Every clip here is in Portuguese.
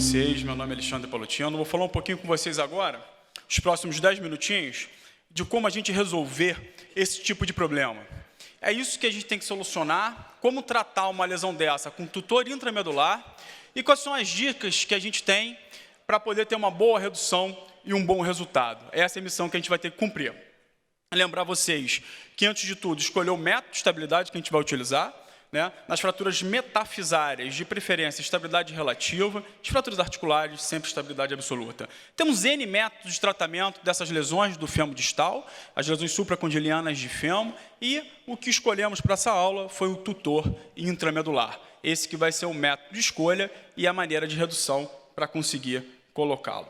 vocês, meu nome é Alexandre Palutino. Vou falar um pouquinho com vocês agora, os próximos 10 minutinhos, de como a gente resolver esse tipo de problema. É isso que a gente tem que solucionar, como tratar uma lesão dessa com tutor intramedular e quais são as dicas que a gente tem para poder ter uma boa redução e um bom resultado. Essa é a missão que a gente vai ter que cumprir. Lembrar vocês que, antes de tudo, escolher o método de estabilidade que a gente vai utilizar, né? Nas fraturas metafisárias, de preferência, estabilidade relativa. As fraturas articulares, sempre estabilidade absoluta. Temos N métodos de tratamento dessas lesões do fêmur distal, as lesões supracondilianas de fêmur, e o que escolhemos para essa aula foi o tutor intramedular. Esse que vai ser o método de escolha e a maneira de redução para conseguir colocá-lo.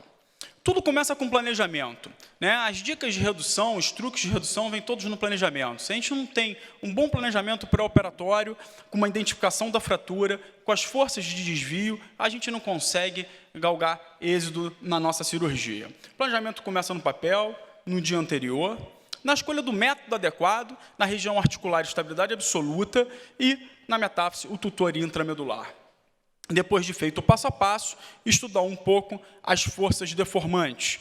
Tudo começa com planejamento, né? As dicas de redução, os truques de redução vêm todos no planejamento. Se a gente não tem um bom planejamento pré-operatório, com uma identificação da fratura, com as forças de desvio, a gente não consegue galgar êxito na nossa cirurgia. O planejamento começa no papel, no dia anterior, na escolha do método adequado, na região articular, estabilidade absoluta, e na metáfise, o tutor intramedular. Depois de feito o passo a passo, estudar um pouco as forças deformantes.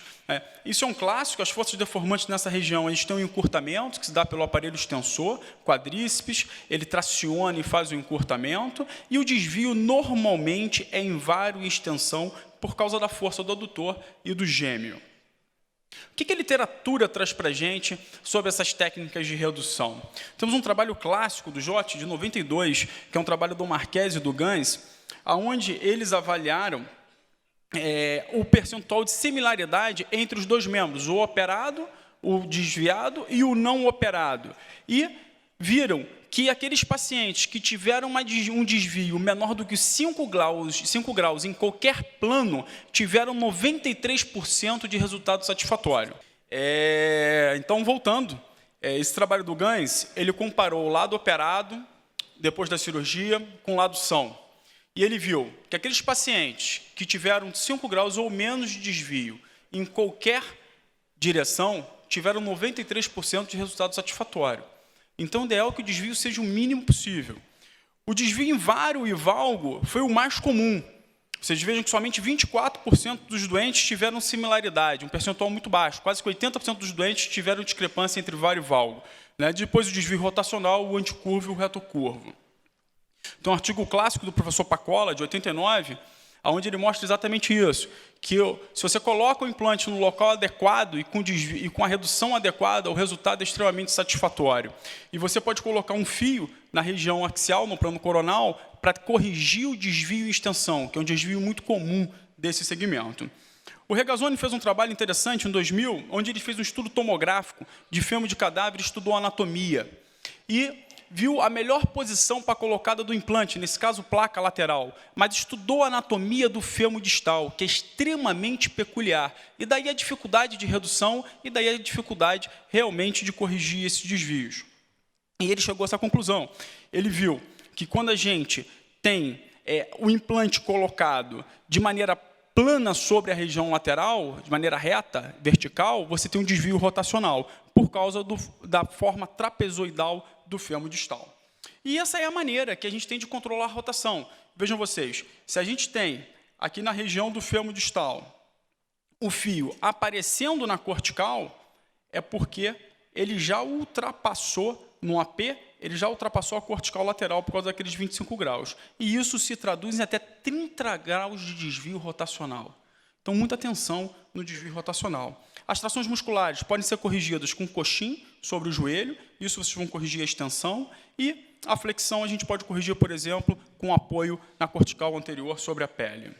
Isso é um clássico, as forças deformantes nessa região, eles têm um encurtamento, que se dá pelo aparelho extensor, quadríceps, ele traciona e faz o encurtamento, e o desvio normalmente é em vário e extensão por causa da força do adutor e do gêmeo. O que a literatura traz para a gente sobre essas técnicas de redução? Temos um trabalho clássico do Jott, de 92, que é um trabalho do Marques e do Gans, onde eles avaliaram o percentual de similaridade entre os dois membros, o operado, o desviado e o não operado. E viram que aqueles pacientes que tiveram um desvio menor do que 5 graus em qualquer plano, tiveram 93% de resultado satisfatório. Então, voltando, esse trabalho do Gans, ele comparou o lado operado, depois da cirurgia, com o lado são. E ele viu que aqueles pacientes que tiveram 5 graus ou menos de desvio em qualquer direção, tiveram 93% de resultado satisfatório. Então, o ideal é que o desvio seja o mínimo possível. O desvio em vário e valgo foi o mais comum. Vocês vejam que somente 24% dos doentes tiveram similaridade, um percentual muito baixo. Quase que 80% dos doentes tiveram discrepância entre vário e valgo. Depois, o desvio rotacional, o anticurvo e o retocurvo. Então, um artigo clássico do professor Pacola, de 89, onde ele mostra exatamente isso, que se você coloca o implante no local adequado e com a redução adequada, o resultado é extremamente satisfatório. E você pode colocar um fio na região axial, no plano coronal, para corrigir o desvio e extensão, que é um desvio muito comum desse segmento. O Regazzoni fez um trabalho interessante em 2000, onde ele fez um estudo tomográfico de fêmur de cadáver e estudou a anatomia. E viu a melhor posição para a colocada do implante, nesse caso, placa lateral, mas estudou a anatomia do fêmur distal, que é extremamente peculiar, e daí a dificuldade de redução, e daí a dificuldade realmente de corrigir esses desvios. E ele chegou a essa conclusão. Ele viu que quando a gente tem o implante colocado de maneira plana sobre a região lateral, de maneira reta, vertical, você tem um desvio rotacional, por causa da forma trapezoidal do fêmur distal. E essa é a maneira que a gente tem de controlar a rotação. Vejam vocês, se a gente tem aqui na região do fêmur distal o fio aparecendo na cortical, é porque ele já ultrapassou no AP, ele já ultrapassou a cortical lateral por causa daqueles 25 graus. E isso se traduz em até 30 graus de desvio rotacional. Então, muita atenção no desvio rotacional. As trações musculares podem ser corrigidas com coxim sobre o joelho, isso vocês vão corrigir a extensão, e a flexão a gente pode corrigir, por exemplo, com apoio na cortical anterior sobre a pele.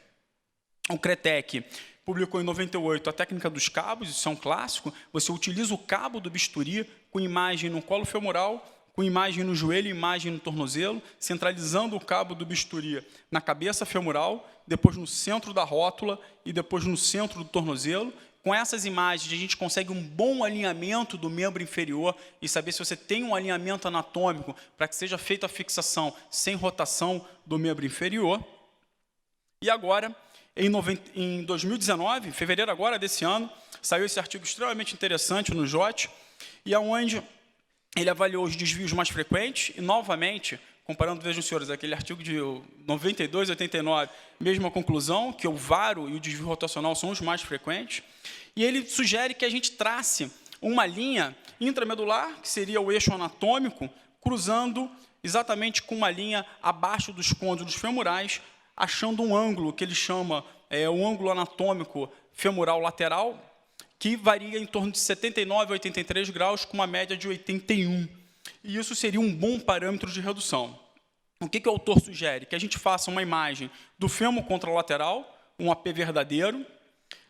O Kretec publicou em 98 a técnica dos cabos, isso é um clássico, você utiliza o cabo do bisturi com imagem no colo femoral, com imagem no joelho e imagem no tornozelo, centralizando o cabo do bisturi na cabeça femoral, depois no centro da rótula e depois no centro do tornozelo. Com essas imagens, a gente consegue um bom alinhamento do membro inferior e saber se você tem um alinhamento anatômico para que seja feita a fixação sem rotação do membro inferior. E agora, em 2019, em fevereiro agora desse ano, saiu esse artigo extremamente interessante no Jott, e onde ele avaliou os desvios mais frequentes e, novamente, comparando, vejam, senhores, aquele artigo de 92, 89, mesma conclusão, que o varo e o desvio rotacional são os mais frequentes, e ele sugere que a gente trace uma linha intramedular, que seria o eixo anatômico, cruzando exatamente com uma linha abaixo dos côndilos femorais, achando um ângulo que ele chama o ângulo anatômico femoral lateral, que varia em torno de 79 a 83 graus, com uma média de 81. E isso seria um bom parâmetro de redução. O que o autor sugere? Que a gente faça uma imagem do fêmur contralateral, um AP verdadeiro.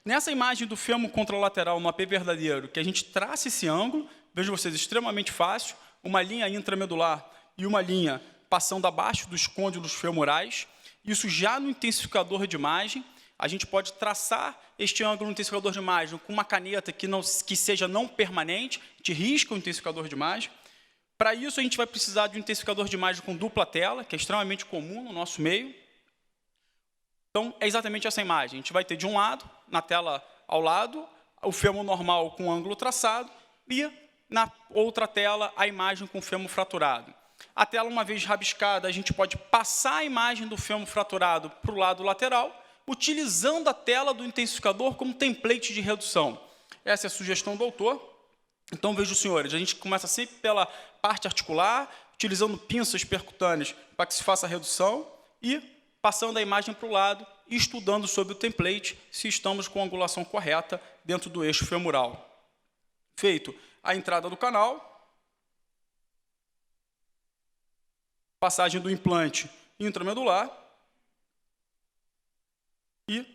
Nessa imagem do fêmur contralateral no AP verdadeiro, que a gente trace esse ângulo, vejam vocês, extremamente fácil, uma linha intramedular e uma linha passando abaixo dos côndilos femorais. Isso já no intensificador de imagem, a gente pode traçar este ângulo no intensificador de imagem com uma caneta que seja não permanente, a gente risca o intensificador de imagem. Para isso, a gente vai precisar de um intensificador de imagem com dupla tela, que é extremamente comum no nosso meio. Então, é exatamente essa imagem. A gente vai ter de um lado, na tela ao lado, o fêmur normal com ângulo traçado e, na outra tela, a imagem com fêmur fraturado. A tela, uma vez rabiscada, a gente pode passar a imagem do fêmur fraturado para o lado lateral, utilizando a tela do intensificador como template de redução. Essa é a sugestão do autor. Então, vejam, senhores, a gente começa sempre pela parte articular, utilizando pinças percutâneas para que se faça a redução e passando a imagem para o lado e estudando sobre o template se estamos com a angulação correta dentro do eixo femoral. Feito a entrada do canal, passagem do implante intramedular e,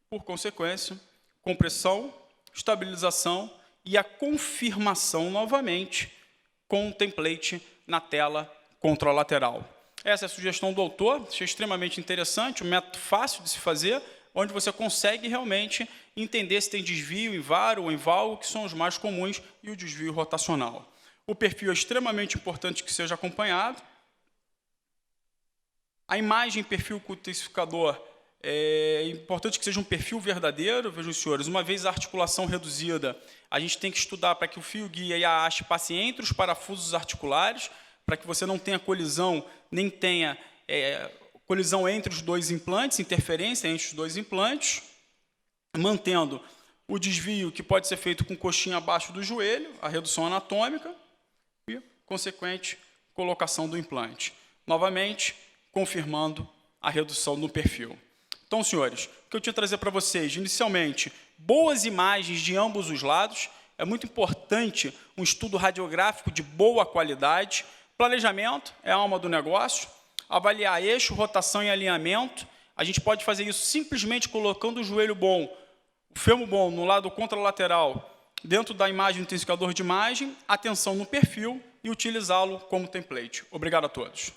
por consequência, compressão, estabilização e a confirmação novamente com o template na tela contralateral. Essa é a sugestão do autor, achei extremamente interessante, um método fácil de se fazer, onde você consegue realmente entender se tem desvio em varo ou em valgo, que são os mais comuns, e o desvio rotacional. O perfil é extremamente importante que seja acompanhado. A imagem perfil com o intensificador é importante que seja um perfil verdadeiro, vejam, senhores, uma vez a articulação reduzida, a gente tem que estudar para que o fio guia e a haste passem entre os parafusos articulares, para que você não tenha colisão, nem tenha colisão entre os dois implantes, interferência entre os dois implantes, mantendo o desvio que pode ser feito com coxinha abaixo do joelho, a redução anatômica e, consequente, colocação do implante. Novamente, confirmando a redução no perfil. Então, senhores, o que eu tinha que trazer para vocês, inicialmente, boas imagens de ambos os lados, é muito importante um estudo radiográfico de boa qualidade, planejamento é a alma do negócio, avaliar eixo, rotação e alinhamento, a gente pode fazer isso simplesmente colocando o joelho bom, o fêmur bom no lado contralateral, dentro da imagem do intensificador de imagem, atenção no perfil e utilizá-lo como template. Obrigado a todos.